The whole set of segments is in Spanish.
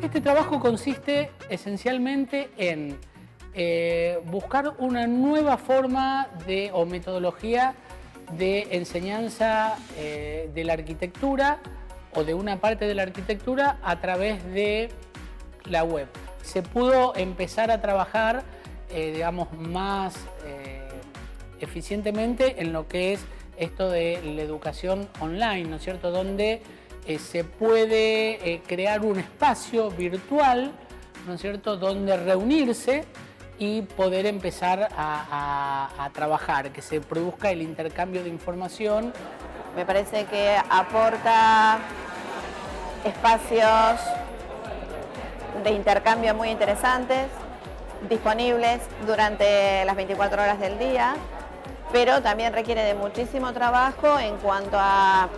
Este trabajo consiste esencialmente en buscar una nueva forma o metodología de enseñanza de la arquitectura o de una parte de la arquitectura a través de la web. Se pudo empezar a trabajar, digamos, más eficientemente en lo que es esto de la educación online, ¿no es cierto?, donde se puede crear un espacio virtual, ¿no es cierto?, donde reunirse y poder empezar a trabajar, que se produzca el intercambio de información. Me parece que aporta espacios de intercambio muy interesantes, disponibles durante las 24 horas del día, pero también requiere de muchísimo trabajo en cuanto a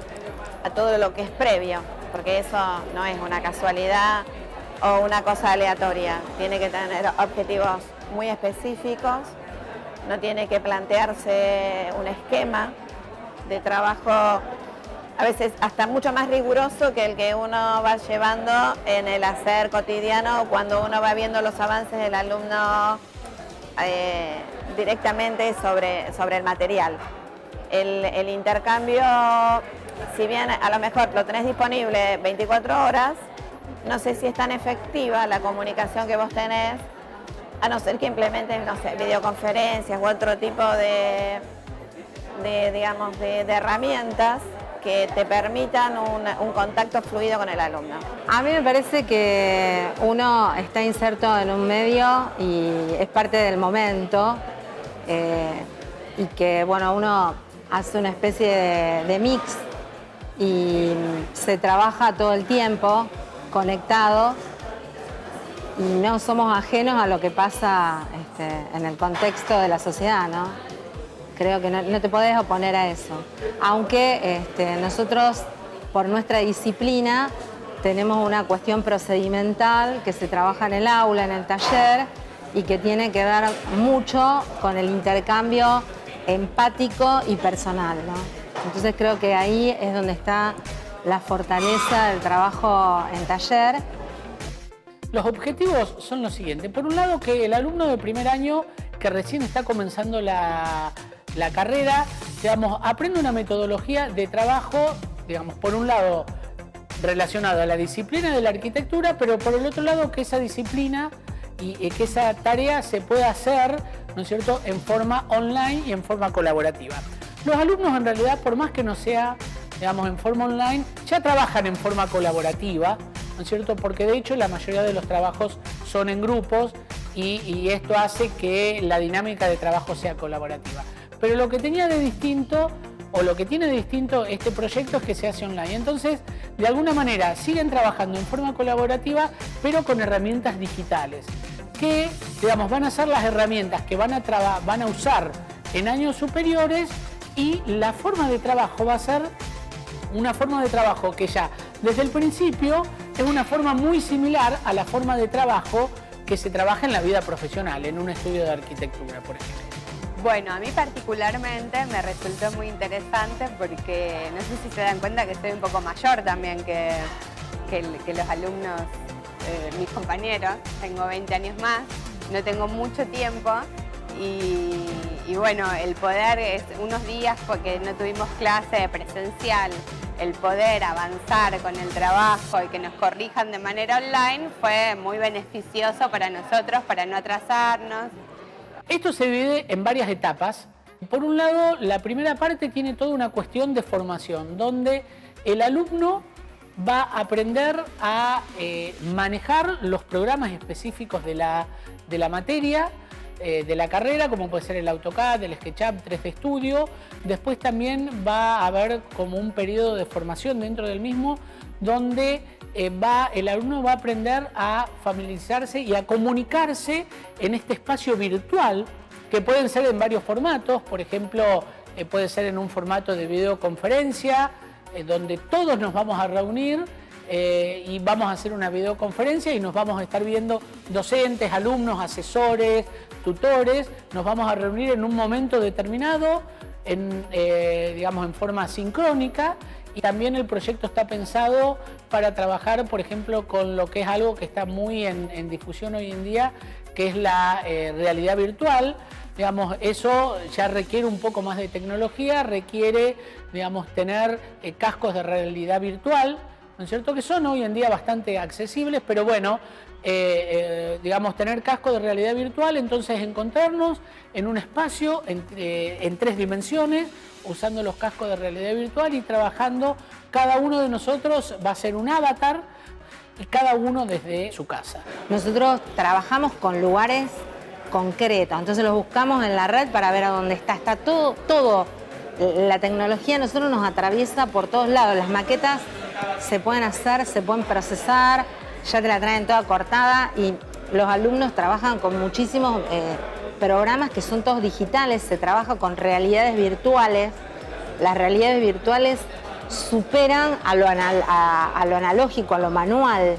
todo lo que es previo, porque eso no es una casualidad o una cosa aleatoria. Tiene que tener objetivos muy específicos, no tiene que plantearse un esquema de trabajo a veces hasta mucho más riguroso que el que uno va llevando en el hacer cotidiano cuando uno va viendo los avances del alumno directamente sobre el material. El intercambio, si bien a lo mejor lo tenés disponible 24 horas, no sé si es tan efectiva la comunicación que vos tenés, a no ser que implementes, no sé, videoconferencias u otro tipo de herramientas que te permitan un contacto fluido con el alumno. A mí me parece que uno está inserto en un medio y es parte del momento y que, bueno, uno hace una especie de mix y se trabaja todo el tiempo conectado y no somos ajenos a lo que pasa en el contexto de la sociedad, ¿no? Creo que no te podés oponer a eso. Aunque nosotros, por nuestra disciplina, tenemos una cuestión procedimental que se trabaja en el aula, en el taller, y que tiene que ver mucho con el intercambio empático y personal, ¿no? Entonces creo que ahí es donde está la fortaleza del trabajo en taller. Los objetivos son los siguientes. Por un lado, que el alumno de primer año que recién está comenzando la carrera, digamos, aprende una metodología de trabajo, digamos, por un lado relacionada a la disciplina de la arquitectura, pero por el otro lado que esa disciplina y que esa tarea se pueda hacer, ¿no es cierto?, en forma online y en forma colaborativa. Los alumnos, en realidad, por más que no sea, digamos, en forma online, ya trabajan en forma colaborativa, ¿no es cierto?, porque de hecho la mayoría de los trabajos son en grupos y esto hace que la dinámica de trabajo sea colaborativa. Pero lo que tenía de distinto, o lo que tiene de distinto este proyecto, es que se hace online. Entonces, de alguna manera, siguen trabajando en forma colaborativa, pero con herramientas digitales, que, digamos, van a ser las herramientas que van a usar en años superiores, y la forma de trabajo va a ser una forma de trabajo que ya, desde el principio, es una forma muy similar a la forma de trabajo que se trabaja en la vida profesional, en un estudio de arquitectura, por ejemplo. Bueno, a mí particularmente me resultó muy interesante porque no sé si se dan cuenta que soy un poco mayor también que los alumnos, mis compañeros. Tengo 20 años más, no tengo mucho tiempo y bueno, el poder, unos días porque no tuvimos clase presencial, el poder avanzar con el trabajo y que nos corrijan de manera online fue muy beneficioso para nosotros, para no atrasarnos. Esto se divide en varias etapas. Por un lado, la primera parte tiene toda una cuestión de formación, donde el alumno va a aprender a manejar los programas específicos de la materia, de la carrera, como puede ser el AutoCAD, el SketchUp, 3D Studio. Después también va a haber como un periodo de formación dentro del mismo, donde el alumno va a aprender a familiarizarse y a comunicarse en este espacio virtual, que pueden ser en varios formatos. Por ejemplo, puede ser en un formato de videoconferencia, donde todos nos vamos a reunir y vamos a hacer una videoconferencia y nos vamos a estar viendo docentes, alumnos, asesores, tutores. Nos vamos a reunir en un momento determinado, digamos, en forma sincrónica, Y también el proyecto está pensado para trabajar, por ejemplo, con lo que es algo que está muy en difusión hoy en día, que es la realidad virtual. Digamos, eso ya requiere un poco más de tecnología, requiere, digamos, tener cascos de realidad virtual, ¿no es cierto?, que son hoy en día bastante accesibles, pero bueno, digamos, tener cascos de realidad virtual, entonces encontrarnos en un espacio en 3 dimensiones, usando los cascos de realidad virtual y trabajando. Cada uno de nosotros va a ser un avatar y cada uno desde su casa. Nosotros trabajamos con lugares concretos, entonces los buscamos en la red para ver a dónde está. Está todo. La tecnología a nosotros nos atraviesa por todos lados. Las maquetas se pueden hacer, se pueden procesar, ya te la traen toda cortada y los alumnos trabajan con muchísimos programas que son todos digitales, se trabaja con realidades virtuales. Las realidades virtuales superan a lo analógico, a lo manual.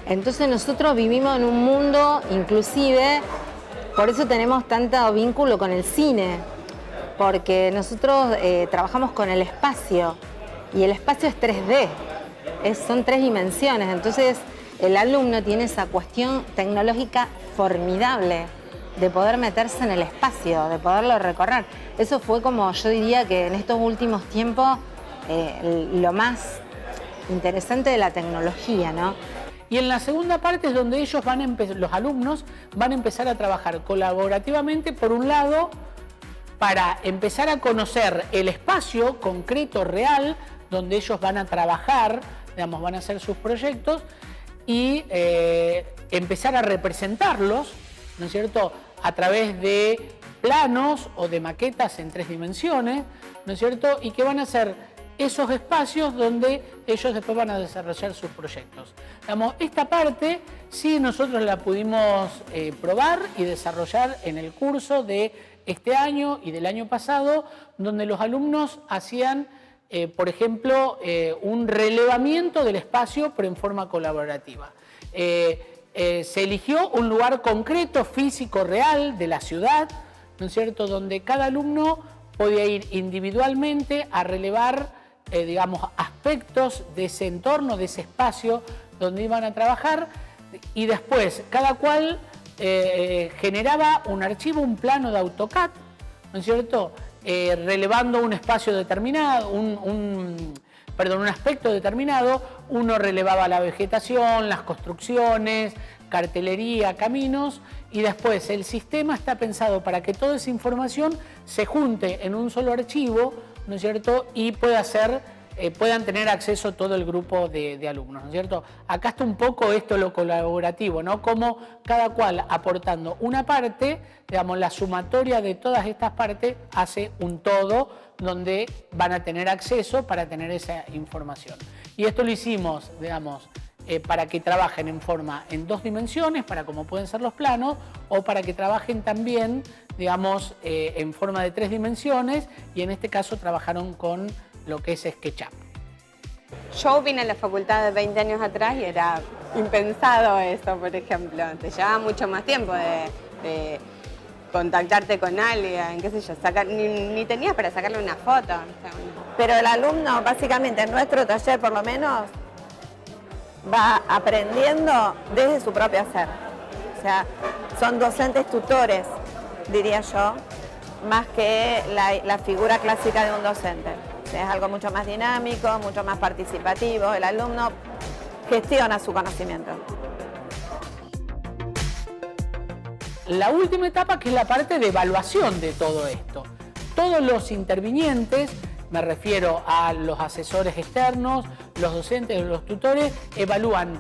Entonces nosotros vivimos en un mundo inclusive, por eso tenemos tanto vínculo con el cine, porque nosotros trabajamos con el espacio y el espacio es 3D, son 3 dimensiones, entonces el alumno tiene esa cuestión tecnológica formidable de poder meterse en el espacio, de poderlo recorrer. Eso fue como yo diría que en estos últimos tiempos lo más interesante de la tecnología, ¿no? Y en la segunda parte es donde ellos los alumnos van a empezar a trabajar colaborativamente, por un lado, para empezar a conocer el espacio concreto, real, donde ellos van a trabajar, digamos, van a hacer sus proyectos y empezar a representarlos, ¿no es cierto?, a través de planos o de maquetas en 3 dimensiones, ¿no es cierto?, y que van a ser esos espacios donde ellos después van a desarrollar sus proyectos. Digamos, esta parte sí nosotros la pudimos probar y desarrollar en el curso de este año y del año pasado, donde los alumnos hacían, por ejemplo, un relevamiento del espacio, pero en forma colaborativa. Se eligió un lugar concreto, físico, real, de la ciudad, ¿no es cierto?, donde cada alumno podía ir individualmente a relevar, digamos, aspectos de ese entorno, de ese espacio donde iban a trabajar, y después cada cual generaba un archivo, un plano de AutoCAD, ¿no es cierto?, relevando un espacio determinado, un aspecto determinado. Uno relevaba la vegetación, las construcciones, cartelería, caminos, y después el sistema está pensado para que toda esa información se junte en un solo archivo, ¿no es cierto?, y puedan tener acceso todo el grupo de alumnos, ¿no es cierto? Acá está un poco esto lo colaborativo, ¿no? Como cada cual aportando una parte, digamos, la sumatoria de todas estas partes hace un todo donde van a tener acceso para tener esa información. Y esto lo hicimos, digamos, para que trabajen en 2 dimensiones, para como pueden ser los planos, o para que trabajen también, digamos, en forma de 3 dimensiones, y en este caso trabajaron con lo que es SketchUp. Yo vine a la facultad de 20 años atrás y era impensado eso, por ejemplo. Te llevaba mucho más tiempo de contactarte con alguien, qué sé yo, ni tenías para sacarle una foto. O sea, Pero el alumno, básicamente en nuestro taller por lo menos, va aprendiendo desde su propio hacer. O sea, son docentes tutores, diría yo, más que la figura clásica de un docente. O sea, es algo mucho más dinámico, mucho más participativo. El alumno gestiona su conocimiento. La última etapa, que es la parte de evaluación de todo esto. Todos los intervinientes, me refiero a los asesores externos, los docentes, los tutores, evalúan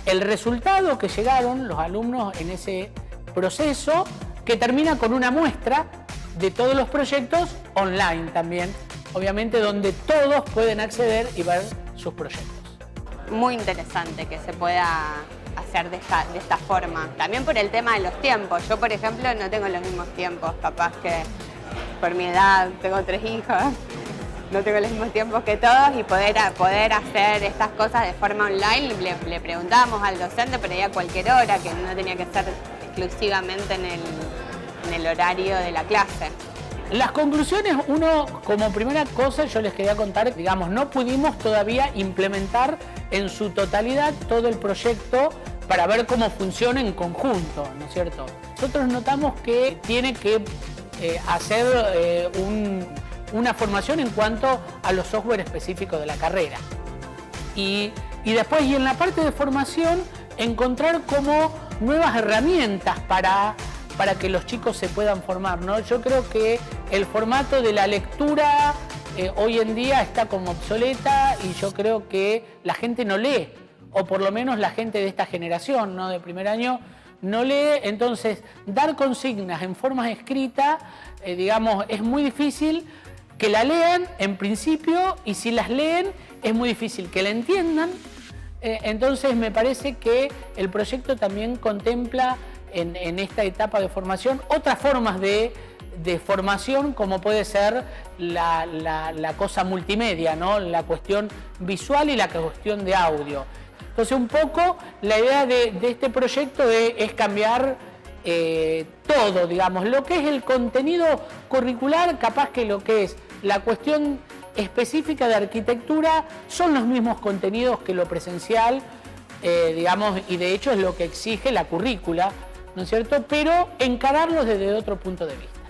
el resultado que llegaron los alumnos en ese proceso, que termina con una muestra de todos los proyectos online también, obviamente, donde todos pueden acceder y ver sus proyectos. muy interesante que se pueda hacer de esta forma. También por el tema de los tiempos. Yo, por ejemplo, no tengo los mismos tiempos, capaz que por mi edad, tengo 3 hijos, no tengo los mismos tiempos que todos, y poder hacer estas cosas de forma online, le preguntábamos al docente, pero ya a cualquier hora, que no tenía que ser exclusivamente en el horario de la clase. Las conclusiones, uno, como primera cosa, yo les quería contar, digamos, no pudimos todavía implementar en su totalidad todo el proyecto para ver cómo funciona en conjunto, ¿no es cierto? Nosotros notamos que tiene que hacer una formación en cuanto a los software específicos de la carrera. Y después, y en la parte de formación, encontrar como nuevas herramientas para que los chicos se puedan formar, ¿no? Yo creo que el formato de la lectura hoy en día está como obsoleta y yo creo que la gente no lee, o por lo menos la gente de esta generación, ¿no? De primer año, no lee. Entonces, dar consignas en forma escrita, digamos, es muy difícil que la lean en principio, y si las leen es muy difícil que la entiendan. Entonces me parece que el proyecto también contempla en esta etapa de formación otras formas de formación, como puede ser la cosa multimedia, ¿no? La cuestión visual y la cuestión de audio. Entonces, un poco la idea de este proyecto es cambiar todo, digamos, lo que es el contenido curricular, capaz que lo que es la cuestión específica de arquitectura son los mismos contenidos que lo presencial, digamos, y de hecho es lo que exige la currícula, ¿no es cierto? Pero encararlos desde otro punto de vista.